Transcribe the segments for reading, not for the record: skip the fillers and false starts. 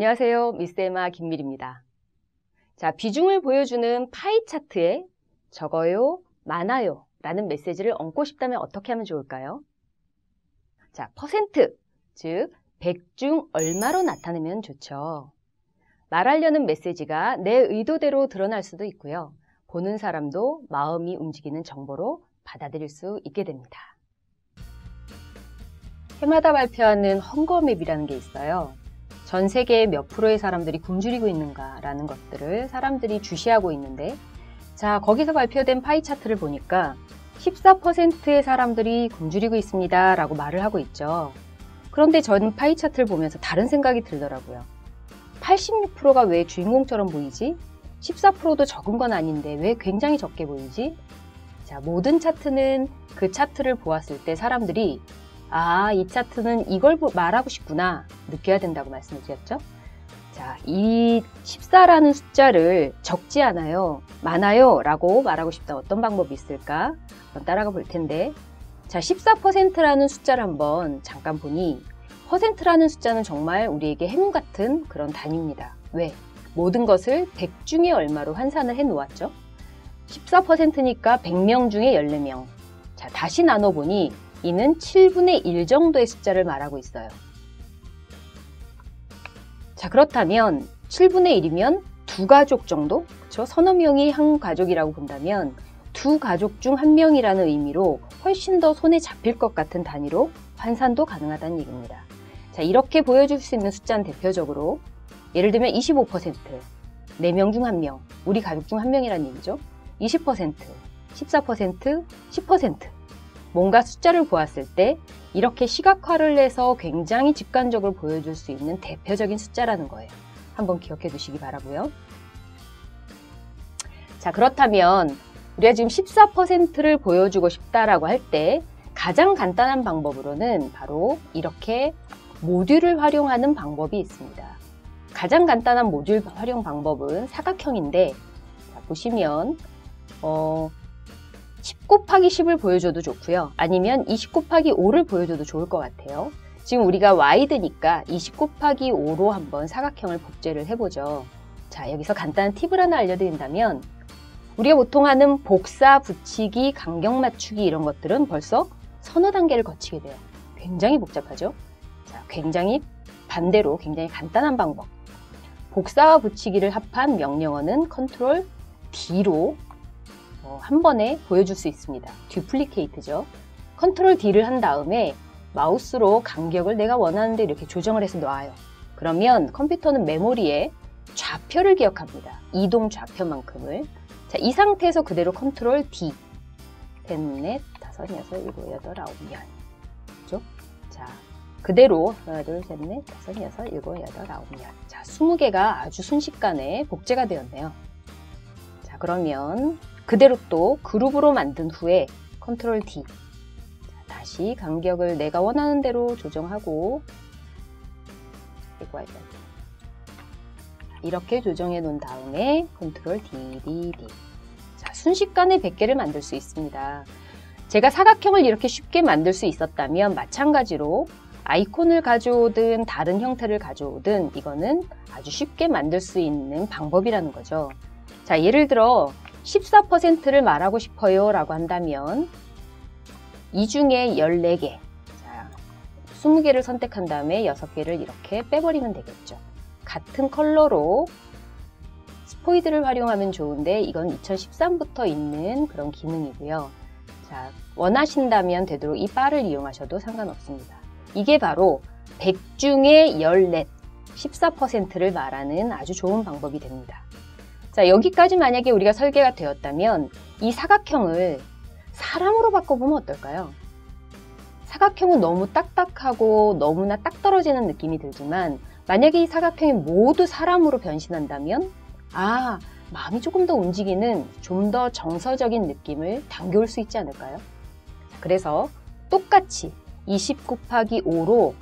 안녕하세요. 미스 에마 김밀입니다. 자, 비중을 보여주는 파이 차트에 적어요, 많아요 라는 메시지를 얹고 싶다면 어떻게 하면 좋을까요? 자, 퍼센트, 즉 100 중 얼마로 나타내면 좋죠. 말하려는 메시지가 내 의도대로 드러날 수도 있고요. 보는 사람도 마음이 움직이는 정보로 받아들일 수 있게 됩니다. 해마다 발표하는 헝거맵이라는 게 있어요. 전 세계의 몇 프로의 사람들이 굶주리고 있는가라는 것들을 사람들이 주시하고 있는데, 자, 거기서 발표된 파이 차트를 보니까 14%의 사람들이 굶주리고 있습니다 라고 말을 하고 있죠. 그런데 전 파이 차트를 보면서 다른 생각이 들더라고요. 86%가 왜 주인공처럼 보이지? 14%도 적은 건 아닌데 왜 굉장히 적게 보이지? 자, 모든 차트는 그 차트를 보았을 때 사람들이 이 차트는 이걸 말하고 싶구나 느껴야 된다고 말씀을 드렸죠. 자, 이 14라는 숫자를 적지 않아요, 많아요 라고 말하고 싶다. 어떤 방법이 있을까? 한번 따라가 볼 텐데, 자, 14%라는 숫자를 한번 잠깐 보니 퍼센트라는 숫자는 정말 우리에게 행운 같은 그런 단위입니다. 왜? 모든 것을 100 중에 얼마로 환산을 해 놓았죠. 14%니까 100명 중에 14명. 자, 다시 나눠보니 이는 7분의 1 정도의 숫자를 말하고 있어요. 자, 그렇다면 7분의 1이면 두 가족 정도? 그쵸? 서너 명이 한 가족이라고 본다면 두 가족 중 한 명이라는 의미로 훨씬 더 손에 잡힐 것 같은 단위로 환산도 가능하다는 얘기입니다. 자, 이렇게 보여줄 수 있는 숫자는 대표적으로 예를 들면 25%, 4명 중 1명, 우리 가족 중 1명이라는 얘기죠. 20%, 14%, 10%. 뭔가 숫자를 보았을 때 이렇게 시각화를 해서 굉장히 직관적으로 보여줄 수 있는 대표적인 숫자라는 거예요. 한번 기억해 두시기 바라고요. 자, 그렇다면 우리가 지금 14%를 보여주고 싶다라고 할 때 가장 간단한 방법으로는 바로 이렇게 모듈을 활용하는 방법이 있습니다. 가장 간단한 모듈 활용 방법은 사각형인데, 자, 보시면 10 곱하기 10을 보여줘도 좋고요. 아니면 20 곱하기 5를 보여줘도 좋을 것 같아요. 지금 우리가 와이드니까 20 곱하기 5로 한번 사각형을 복제를 해보죠. 자, 여기서 간단한 팁을 하나 알려드린다면, 우리가 보통 하는 복사, 붙이기, 간격 맞추기 이런 것들은 벌써 서너 단계를 거치게 돼요. 굉장히 복잡하죠? 자, 굉장히 반대로 굉장히 간단한 방법. 복사와 붙이기를 합한 명령어는 컨트롤 D로 한 번에 보여줄 수 있습니다. 듀플리케이트죠. 컨트롤 D를 한 다음에 마우스로 간격을 내가 원하는 데 이렇게 조정을 해서 놔요. 그러면 컴퓨터는 메모리에 좌표를 기억합니다. 이동 좌표만큼을. 자, 이 상태에서 그대로 컨트롤 D. 셋, 넷, 다섯, 여섯, 일곱, 여덟, 아홉, 열. 그죠? 자, 그대로 하나, 둘, 셋, 넷, 다섯, 여섯, 일곱, 여덟, 아홉, 열. 자, 20개가 아주 순식간에 복제가 되었네요. 자, 그러면 그대로 또 그룹으로 만든 후에 컨트롤 D. 자, 다시 간격을 내가 원하는 대로 조정하고 이렇게 조정해 놓은 다음에 컨트롤 D. 자, 순식간에 100개를 만들 수 있습니다. 제가 사각형을 이렇게 쉽게 만들 수 있었다면 마찬가지로 아이콘을 가져오든 다른 형태를 가져오든 이거는 아주 쉽게 만들 수 있는 방법이라는 거죠. 자, 예를 들어 14%를 말하고 싶어요 라고 한다면 이 중에 14개, 자, 20개를 선택한 다음에 6개를 이렇게 빼버리면 되겠죠. 같은 컬러로 스포이드를 활용하면 좋은데 이건 2013부터 있는 그런 기능이고요. 자, 원하신다면 되도록 이 바를 이용하셔도 상관없습니다. 이게 바로 100 중에 14, 14%를 말하는 아주 좋은 방법이 됩니다. 자, 여기까지 만약에 우리가 설계가 되었다면 이 사각형을 사람으로 바꿔보면 어떨까요? 사각형은 너무 딱딱하고 너무나 딱 떨어지는 느낌이 들지만 만약에 이 사각형이 모두 사람으로 변신한다면 마음이 조금 더 움직이는 좀 더 정서적인 느낌을 당겨올 수 있지 않을까요? 그래서 똑같이 20 곱하기 5로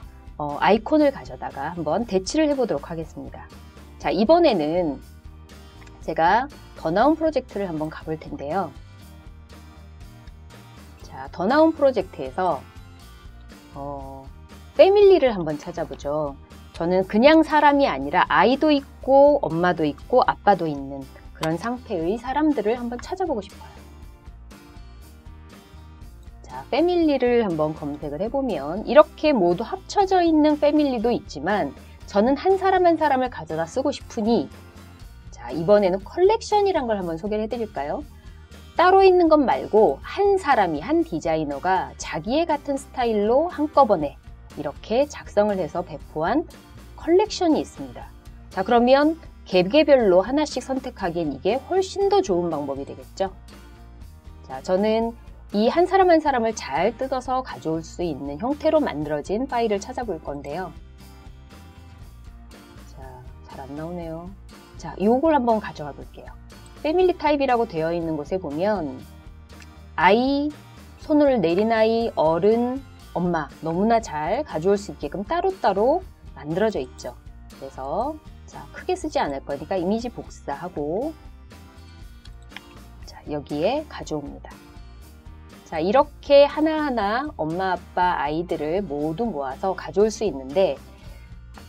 아이콘을 가져다가 한번 대치를 해보도록 하겠습니다. 자, 이번에는 제가 더 나은 프로젝트를 한번 가볼 텐데요. 자, 더 나은 프로젝트에서 패밀리를 한번 찾아보죠. 저는 그냥 사람이 아니라 아이도 있고 엄마도 있고 아빠도 있는 그런 상태의 사람들을 한번 찾아보고 싶어요. 자, 패밀리를 한번 검색을 해보면 이렇게 모두 합쳐져 있는 패밀리도 있지만 저는 한 사람 한 사람을 가져다 쓰고 싶으니 자, 이번에는 컬렉션이란 걸 한번 소개를 해드릴까요? 따로 있는 것 말고 한 사람이, 한 디자이너가 자기의 같은 스타일로 한꺼번에 이렇게 작성을 해서 배포한 컬렉션이 있습니다. 자, 그러면 개개별로 하나씩 선택하기엔 이게 훨씬 더 좋은 방법이 되겠죠. 자, 저는 이 한 사람 한 사람을 잘 뜯어서 가져올 수 있는 형태로 만들어진 파일을 찾아볼 건데요. 자, 잘 안 나오네요. 자, 요걸 한번 가져가 볼게요. 패밀리 타입이라고 되어 있는 곳에 보면 아이, 손을 내린 아이, 어른, 엄마 너무나 잘 가져올 수 있게끔 따로따로 만들어져 있죠. 그래서 자, 크게 쓰지 않을 거니까 이미지 복사하고 자, 여기에 가져옵니다. 자, 이렇게 하나하나 엄마, 아빠, 아이들을 모두 모아서 가져올 수 있는데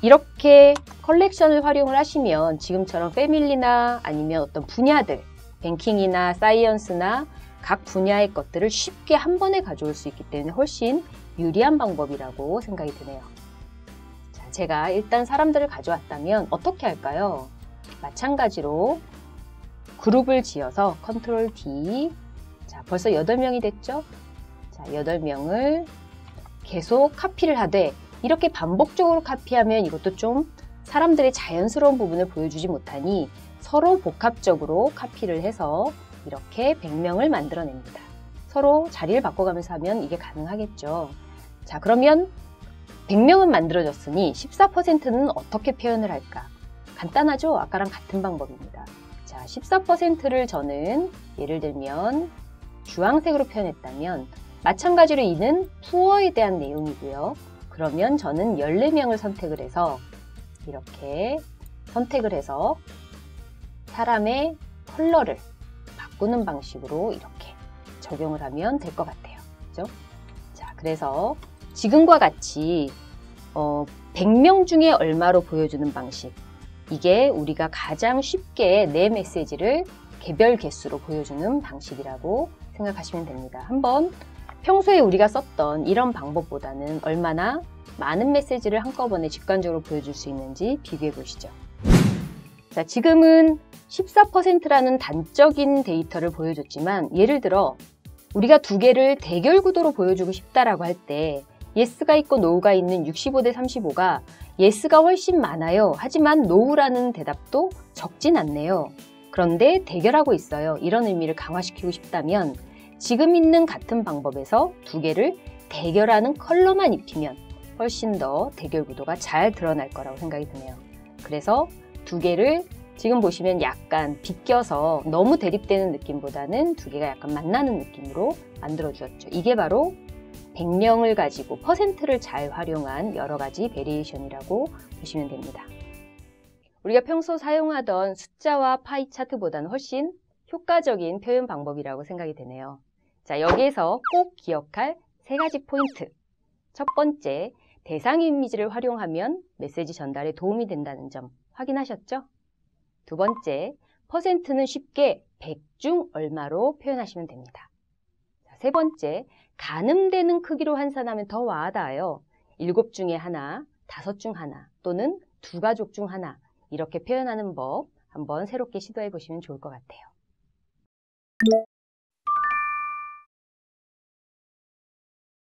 이렇게 컬렉션을 활용을 하시면 지금처럼 패밀리나 아니면 어떤 분야들, 뱅킹이나 사이언스나 각 분야의 것들을 쉽게 한 번에 가져올 수 있기 때문에 훨씬 유리한 방법이라고 생각이 드네요. 자, 제가 일단 사람들을 가져왔다면 어떻게 할까요? 마찬가지로 그룹을 지어서 컨트롤 D, 자, 벌써 8명이 됐죠? 자, 8명을 계속 카피를 하되 이렇게 반복적으로 카피하면 이것도 좀 사람들의 자연스러운 부분을 보여주지 못하니 서로 복합적으로 카피를 해서 이렇게 100명을 만들어냅니다. 서로 자리를 바꿔가면서 하면 이게 가능하겠죠. 자, 그러면 100명은 만들어졌으니 14%는 어떻게 표현을 할까? 간단하죠? 아까랑 같은 방법입니다. 자, 14%를 저는 예를 들면 주황색으로 표현했다면 마찬가지로 이는 푸어에 대한 내용이고요. 그러면 저는 14명을 선택을 해서 이렇게 선택을 해서 사람의 컬러를 바꾸는 방식으로 이렇게 적용을 하면 될 것 같아요. 그죠? 자, 그래서 지금과 같이 100명 중에 얼마로 보여주는 방식, 이게 우리가 가장 쉽게 내 메시지를 개별 개수로 보여주는 방식이라고 생각하시면 됩니다. 한번 평소에 우리가 썼던 이런 방법보다는 얼마나 많은 메시지를 한꺼번에 직관적으로 보여줄 수 있는지 비교해 보시죠. 자, 지금은 14%라는 단적인 데이터를 보여줬지만 예를 들어 우리가 두 개를 대결 구도로 보여주고 싶다라고 할 때 예스가 있고 노우가 있는 65대 35가 예스가 훨씬 많아요. 하지만 노우라는 대답도 적진 않네요. 그런데 대결하고 있어요. 이런 의미를 강화시키고 싶다면 지금 있는 같은 방법에서 두 개를 대결하는 컬러만 입히면 훨씬 더 대결 구도가 잘 드러날 거라고 생각이 드네요. 그래서 두 개를 지금 보시면 약간 비껴서 너무 대립되는 느낌보다는 두 개가 약간 만나는 느낌으로 만들어 주었죠. 이게 바로 100명을 가지고 퍼센트를 잘 활용한 여러 가지 베리에이션이라고 보시면 됩니다. 우리가 평소 사용하던 숫자와 파이 차트보다는 훨씬 효과적인 표현 방법이라고 생각이 되네요. 자, 여기에서 꼭 기억할 3가지 포인트. 첫 번째, 대상 이미지를 활용하면 메시지 전달에 도움이 된다는 점 확인하셨죠? 두 번째, 퍼센트는 쉽게 100 중 얼마로 표현하시면 됩니다. 자, 세 번째, 가늠되는 크기로 환산하면 더 와닿아요. 7 중에 하나, 5 중 하나, 또는 2가족 중 하나 이렇게 표현하는 법 한번 새롭게 시도해 보시면 좋을 것 같아요.